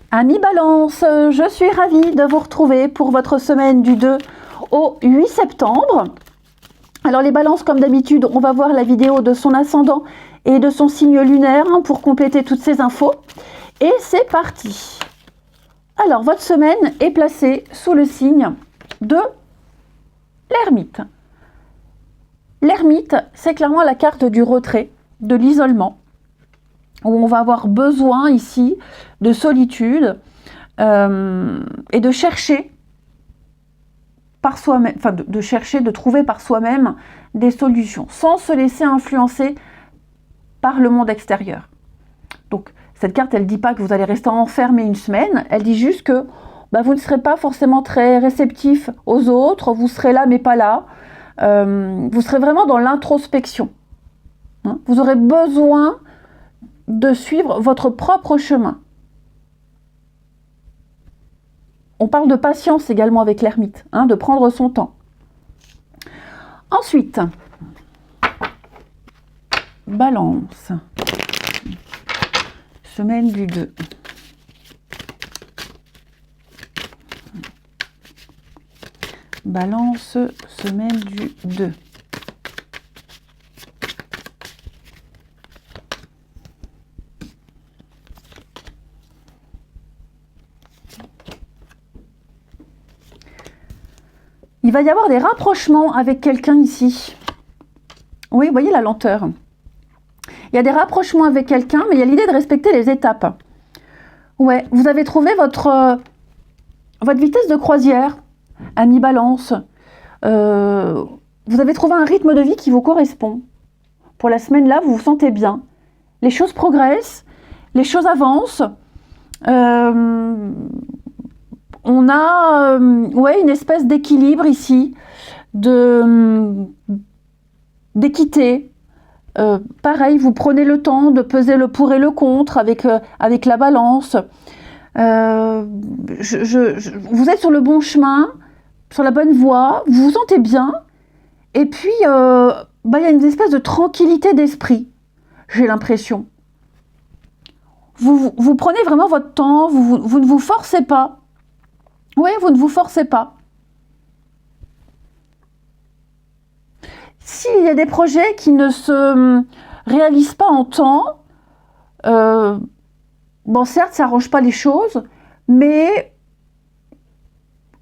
Amis Balance, je suis ravie de vous retrouver pour votre semaine du 2 au 8 septembre. Alors les balances, comme d'habitude, on va voir la vidéo de son ascendant et de son signe lunaire pour compléter toutes ces infos. Et c'est parti. Alors votre semaine est placée sous le signe de l'ermite. L'ermite, c'est clairement la carte du retrait, de l'isolement, où on va avoir besoin ici de solitude et de chercher par soi-même, enfin de chercher, de trouver par soi-même des solutions, sans se laisser influencer par le monde extérieur. Donc cette carte, elle ne dit pas que vous allez rester enfermé une semaine, elle dit juste que vous ne serez pas forcément très réceptif aux autres, vous serez là mais pas là, vous serez vraiment dans l'introspection. Vous aurez besoin de suivre votre propre chemin. On parle de patience également avec l'ermite, de prendre son temps. Ensuite, Balance, semaine du 2. Balance, semaine du 2. Il va y avoir des rapprochements avec quelqu'un ici. Oui, vous voyez la lenteur. Il y a des rapprochements avec quelqu'un, mais il y a l'idée de respecter les étapes. Ouais, vous avez trouvé votre vitesse de croisière, ami Balance. Vous avez trouvé un rythme de vie qui vous correspond. Pour la semaine là, vous vous sentez bien. Les choses progressent, les choses avancent. On a une espèce d'équilibre ici, d'équité. Pareil, vous prenez le temps de peser le pour et le contre avec la balance. Vous êtes sur le bon chemin, sur la bonne voie, vous vous sentez bien. Et puis, il y a une espèce de tranquillité d'esprit, j'ai l'impression. Vous prenez vraiment votre temps, vous ne vous forcez pas. Oui, vous ne vous forcez pas. S'il y a des projets qui ne se réalisent pas en temps, certes, ça n'arrange pas les choses, mais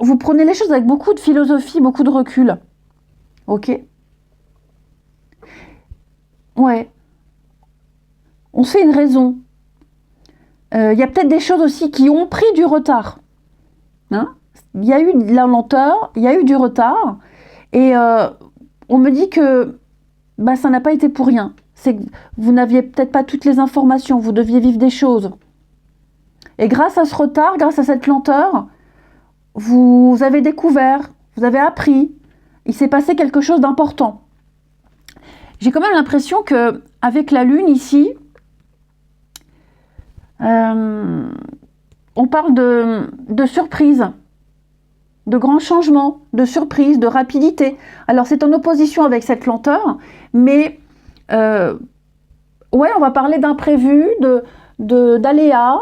vous prenez les choses avec beaucoup de philosophie, beaucoup de recul. Ok? Ouais. On se fait une raison. Il y a peut-être des choses aussi qui ont pris du retard. Il y a eu de la lenteur, il y a eu du retard, et on me dit que ça n'a pas été pour rien. C'est que vous n'aviez peut-être pas toutes les informations, vous deviez vivre des choses. Et grâce à ce retard, grâce à cette lenteur, vous avez découvert, vous avez appris, il s'est passé quelque chose d'important. J'ai quand même l'impression que avec la lune ici, on parle de surprise, de grands changements, de surprise, de rapidité. Alors c'est en opposition avec cette lenteur, mais on va parler d'imprévus, d'aléas.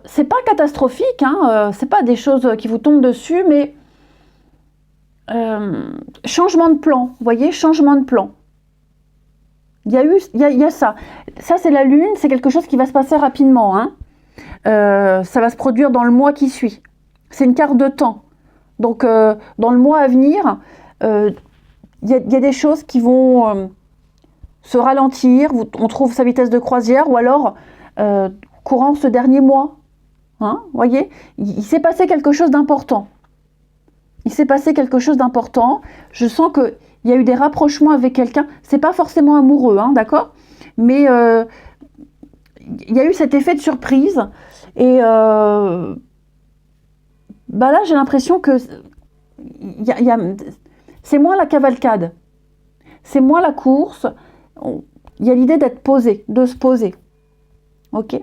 C'est pas catastrophique, c'est pas des choses qui vous tombent dessus, mais changement de plan, vous voyez, changement de plan. Il y a ça. Ça c'est la lune, c'est quelque chose qui va se passer rapidement, ça va se produire dans le mois qui suit. C'est une carte de temps. Donc, dans le mois à venir, il y a des choses qui vont se ralentir. On trouve sa vitesse de croisière, ou alors courant ce dernier mois. Vous voyez, il s'est passé quelque chose d'important. Il s'est passé quelque chose d'important. Je sens qu'il y a eu des rapprochements avec quelqu'un. C'est pas forcément amoureux, d'accord ? Mais il y a eu cet effet de surprise. Et là, j'ai l'impression que c'est moins la cavalcade. C'est moins la course. Il y a l'idée d'être posé, de se poser. Ok ?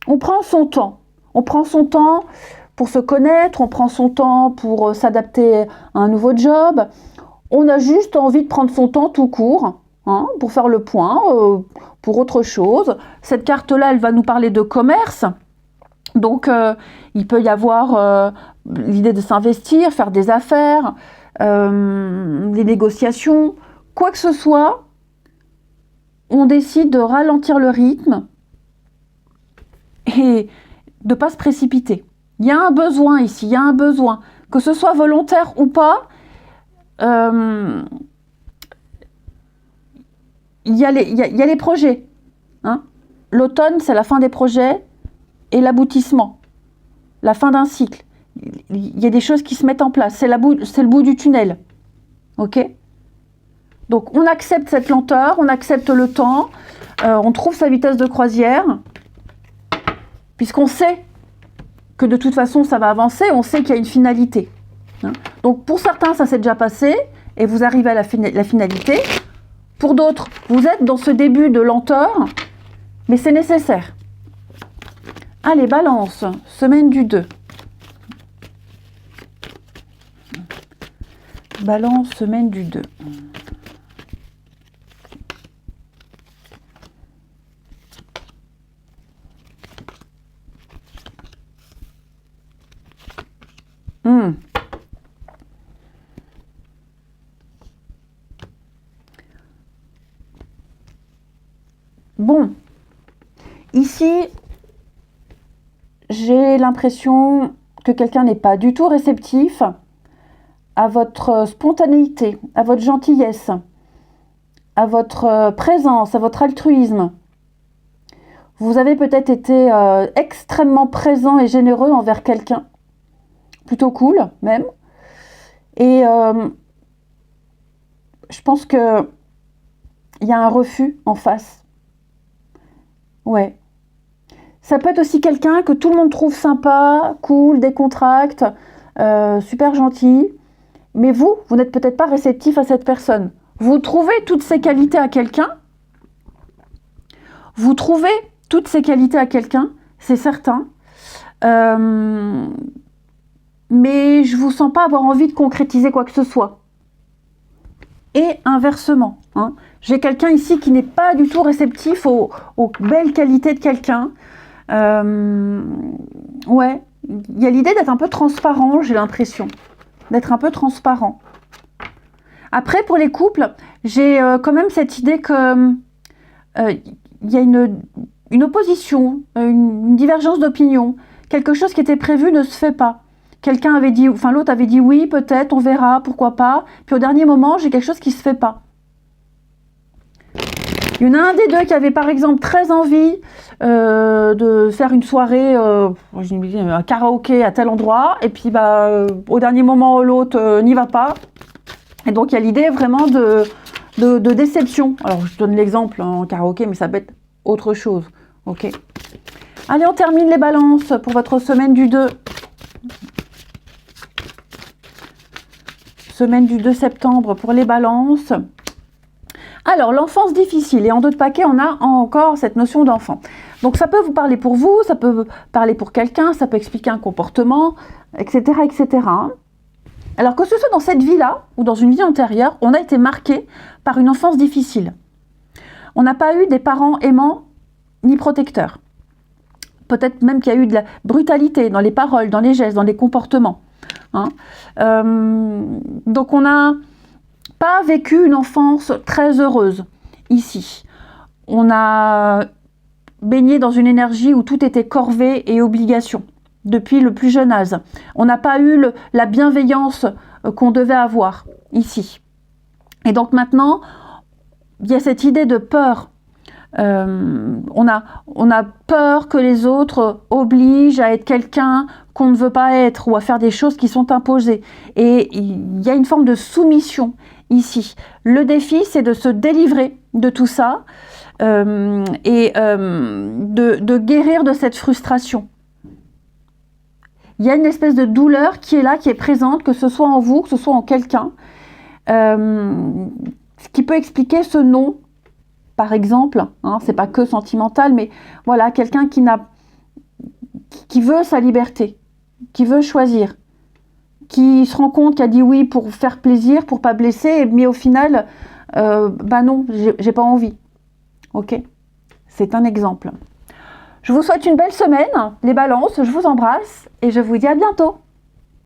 On prend son temps. On prend son temps pour se connaître, on prend son temps pour s'adapter à un nouveau job. On a juste envie de prendre son temps tout court, pour faire le point, pour autre chose. Cette carte-là, elle va nous parler de commerce. Donc, il peut y avoir l'idée de s'investir, faire des affaires, des négociations, quoi que ce soit. On décide de ralentir le rythme et de ne pas se précipiter. Il y a un besoin ici, il y a un besoin. Que ce soit volontaire ou pas, il y a les projets. Hein. L'automne, c'est la fin des projets et l'aboutissement, la fin d'un cycle. Il y a des choses qui se mettent en place, c'est le bout du tunnel. Ok ? Donc on accepte cette lenteur, on accepte le temps, on trouve sa vitesse de croisière, puisqu'on sait que de toute façon ça va avancer, on sait qu'il y a une finalité. Hein. Donc pour certains ça s'est déjà passé, et vous arrivez à la finalité. Pour d'autres, vous êtes dans ce début de lenteur, mais c'est nécessaire. Allez, Balance, semaine du 2. Balance, semaine du 2. Bon, ici, j'ai l'impression que quelqu'un n'est pas du tout réceptif à votre spontanéité, à votre gentillesse, à votre présence, à votre altruisme. Vous avez peut-être été extrêmement présent et généreux envers quelqu'un, plutôt cool même. Et je pense que il y a un refus en face. Ouais. Ça peut être aussi quelqu'un que tout le monde trouve sympa, cool, décontracté, super gentil. Mais vous n'êtes peut-être pas réceptif à cette personne. Vous trouvez toutes ces qualités à quelqu'un. Vous trouvez toutes ces qualités à quelqu'un, c'est certain. Mais je ne vous sens pas avoir envie de concrétiser quoi que ce soit. Et inversement, hein, j'ai quelqu'un ici qui n'est pas du tout réceptif aux belles qualités de quelqu'un. Ouais, il y a l'idée d'être un peu transparent, j'ai l'impression. D'être un peu transparent. Après, pour les couples, j'ai quand même cette idée que il y a une opposition, une divergence d'opinion. Quelque chose qui était prévu ne se fait pas. Quelqu'un avait dit, enfin l'autre avait dit oui, peut-être, on verra, pourquoi pas. Puis au dernier moment, j'ai quelque chose qui se fait pas. Il y en a un des deux qui avait par exemple très envie de faire une soirée, un karaoké à tel endroit, et puis au dernier moment l'autre n'y va pas. Et donc il y a l'idée vraiment de déception. Alors je donne l'exemple en karaoké, mais ça peut être autre chose. Ok. Allez, on termine les balances pour votre semaine du 2. Semaine du 2 septembre pour les balances. Alors, l'enfance difficile. Et en dos de paquet, on a encore cette notion d'enfant. Donc, ça peut vous parler pour vous, ça peut parler pour quelqu'un, ça peut expliquer un comportement, etc., etc. Alors, que ce soit dans cette vie-là ou dans une vie antérieure, on a été marqué par une enfance difficile. On n'a pas eu des parents aimants ni protecteurs. Peut-être même qu'il y a eu de la brutalité dans les paroles, dans les gestes, dans les comportements. Hein. Donc on n'a pas vécu une enfance très heureuse ici. On a baigné dans une énergie où tout était corvée et obligation depuis le plus jeune âge. On n'a pas eu la bienveillance qu'on devait avoir ici. Et donc maintenant, il y a cette idée de peur. On a peur que les autres obligent à être quelqu'un qu'on ne veut pas être ou à faire des choses qui sont imposées. Et il y a une forme de soumission ici. Le défi, c'est de se délivrer de tout ça et de guérir de cette frustration. Il y a une espèce de douleur qui est là, qui est présente, que ce soit en vous, que ce soit en quelqu'un, ce qui peut expliquer ce non. Par exemple, hein, c'est pas que sentimental, mais voilà, quelqu'un qui veut sa liberté, qui veut choisir, qui se rend compte, qui a dit oui pour faire plaisir, pour pas blesser, mais au final, non, j'ai pas envie. Ok, c'est un exemple. Je vous souhaite une belle semaine, les balances, je vous embrasse et je vous dis à bientôt.